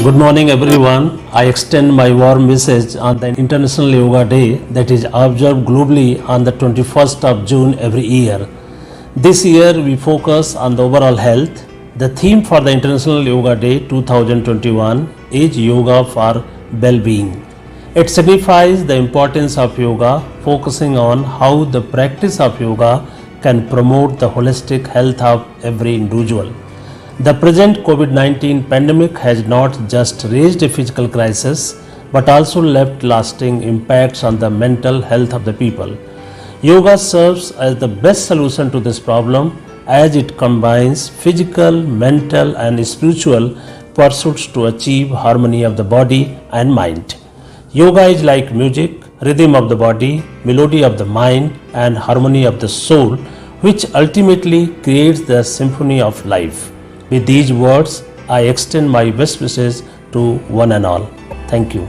Good morning, everyone. I extend my warm message on the International Yoga Day that is observed globally on the 21st of June every year. This year, we focus on the overall health. The theme for the International Yoga Day 2021 is Yoga for Well-being. It signifies the importance of yoga, focusing on how the practice of yoga can promote the holistic health of every individual. The present COVID-19 pandemic has not just raised a physical crisis but also left lasting impacts on the mental health of the people. Yoga serves as the best solution to this problem as it combines physical, mental, and spiritual pursuits to achieve harmony of the body and mind. Yoga is like music, rhythm of the body, melody of the mind, and harmony of the soul, which ultimately creates the symphony of life. With these words, I extend my best wishes to one and all. Thank you.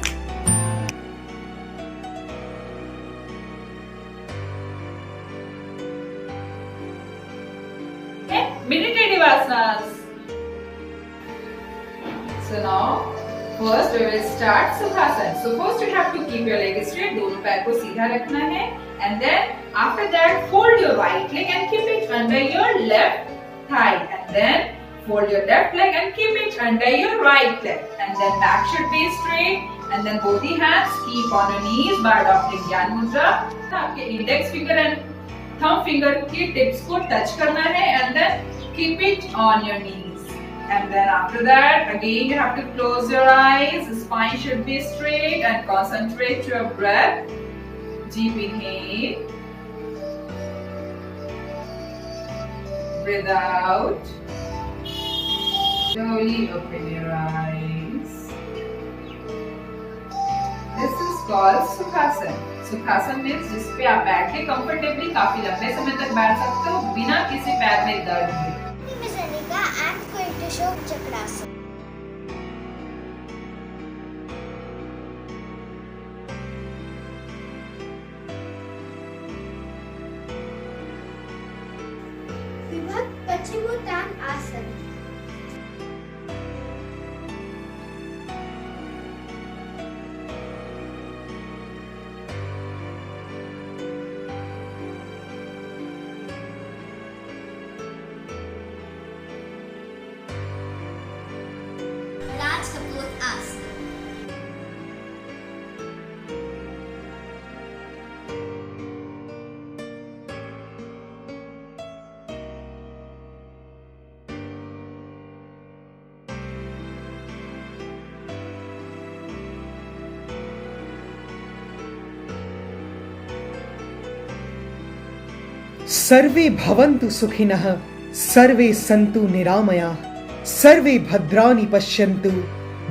Okay, meditative asanas. So now, first we will start Sukhasana. So first you have to keep your leg straight, दोनों पैर को सीधा रखना है, and then after that fold your right leg and keep it under your left thigh, and then fold your left leg and keep it under your right leg, and then back should be straight, and then both the hands keep on your knees by adopting Jnana Mudra. आपके index finger and thumb finger की tips को touch करना है, and then keep it on your knees, and then after that again you have to close your eyes. The spine should be straight and concentrate your breath. Deep inhale, breathe out. Slowly open your eyes. This is called Sukhasana. Sukhasana means जिस पे आप बैठ के comfortably काफी लंबे समय तक बैठ सकते हो बिना किसी पैर में दर्द हुए. Miss Anika, I'm going to show Chakrasana. Vibhat Paschimottanasana. Raj Kapoor asana. सर्वे भवन्तु सुखिनः, सर्वे सन्तु निरामयाः, सर्वे भद्राणि पश्यन्तु,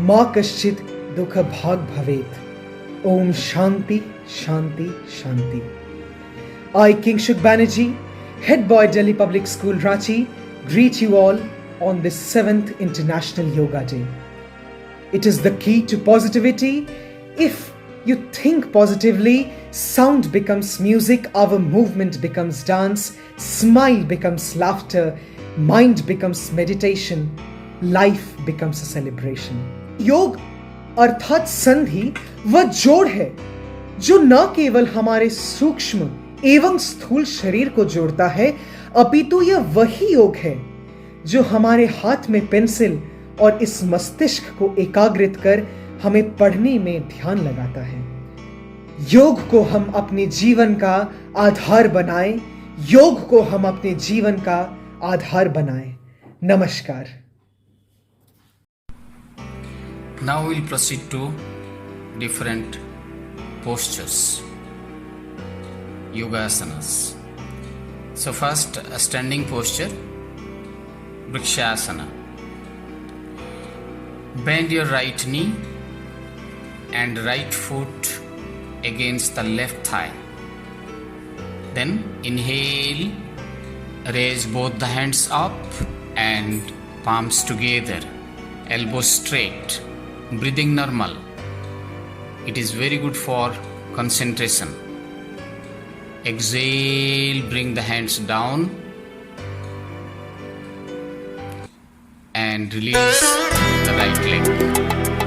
मा कश्चित् दुःखभाग् भवेत्. Om Shanti, Shanti, Shanti. I, Kingshuk Banerjee, Head Boy Delhi Public School, Ranchi, greet you all on this 7th International Yoga Day. It is the key to positivity. If you think positively, sound becomes music, our movement becomes dance, smile becomes laughter, mind becomes meditation, life becomes a celebration. योग अर्थात संधि वह जोड़ है जो न केवल हमारे सूक्ष्म एवं स्थूल शरीर को जोड़ता है, अपितु यह वही योग है जो हमारे हाथ में पेंसिल और इस मस्तिष्क को एकाग्रित कर हमें पढ़ने में ध्यान लगाता है. योग को हम अपने जीवन का आधार बनाएं, योग को हम अपने जीवन का आधार बनाएं. नमस्कार. Now we'll proceed to different postures, yoga asanas. So first, a standing posture, Vrikshasana. Bend your right knee and right foot against the left thigh. Then inhale, raise both the hands up and palms together, elbows straight, breathing normal. It is very good for concentration. Exhale, bring the hands down and release the right leg.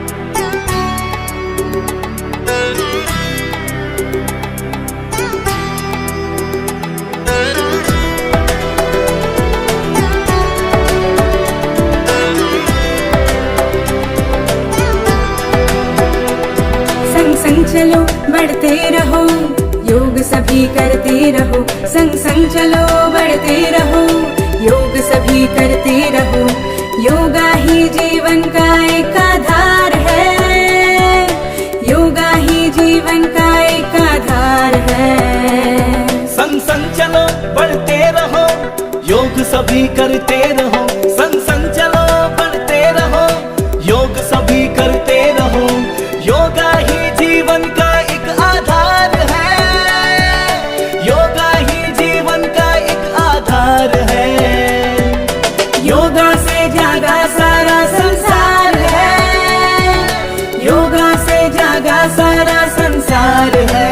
सभी करते रहो, संग संग चलो बढ़ते रहो, योग सभी करते रहो, योगा ही जीवन का एक आधार है, योगा ही जीवन का एक आधार है। संग संग चलो बढ़ते रहो, योग सभी करते रहो, संग संग चलो बढ़ते रहो, योग सभी करते रहो, योगा ही जीवन का एक आधार है, योगा ही जीवन का एक आधार है। योगा से जागा सारा संसार है, योगा से जागा सारा संसार है।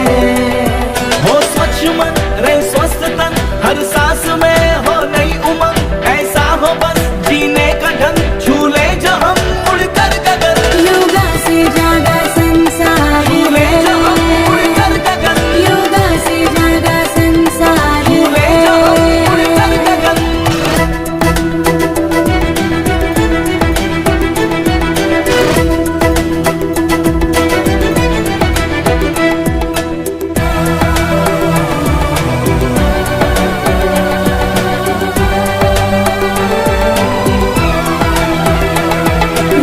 हो स्वच्छ मन रहे स्वस्थ तन, हर सांस में हो नई उमंग, ऐसा हो बस जीने का ढंग, झूले जो हम उड़कर गगन, योगा से जागा संसार झूले है, जो हम उड़कर गगन, योगा से जागा संसार झूले जो हम उड़कर है। गगन।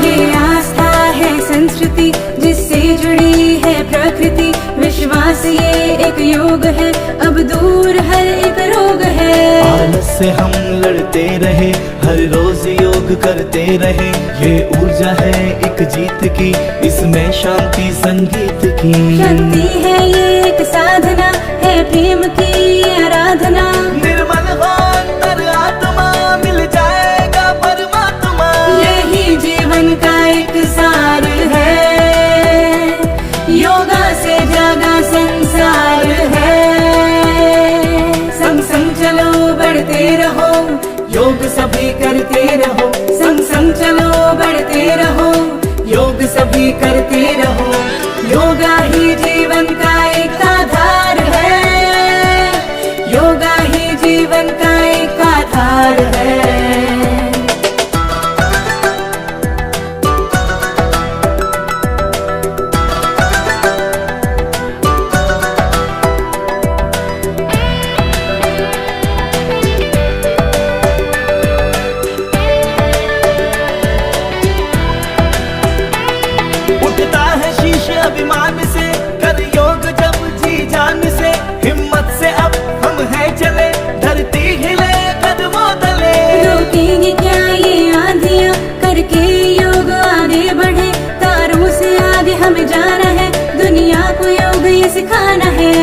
ये आस्था है संस्कृति जिससे जुड़ी है प्रकृति, विश्वास ये एक योग है, अब दूर हर एक रोग है। आलस से हम लड़ते रहे, हर रोज योग करते रहे, ये ऊर्जा है एक जीत की, इसमें शांति संगीत की। शांति है ये एक साधना, है प्रेम की आराधना, निर्मल हो अंतर आत्मा, मिल जाएगा परमात्मा। यही जीवन का एक सार है, योगा से जागा संसार है। संग संग चलो बढ़ते रहो, योग सभी करते रहो, संग संग चलो बढ़ते रहो, योग सभी करते रहो, योगा ही जीवन का एक आधार है, योगा ही जीवन का एक आधार है। उठता है शीश अभिमान से, कर योग जब जी जान से, हिम्मत से अब हम हैं चले, धरती हिले कदमों तले। रोकेंगे क्या ये आंधियां, करके योग आगे बढ़े, तारों से आगे हमें जाना है, दुनिया को योग ये सिखाना है।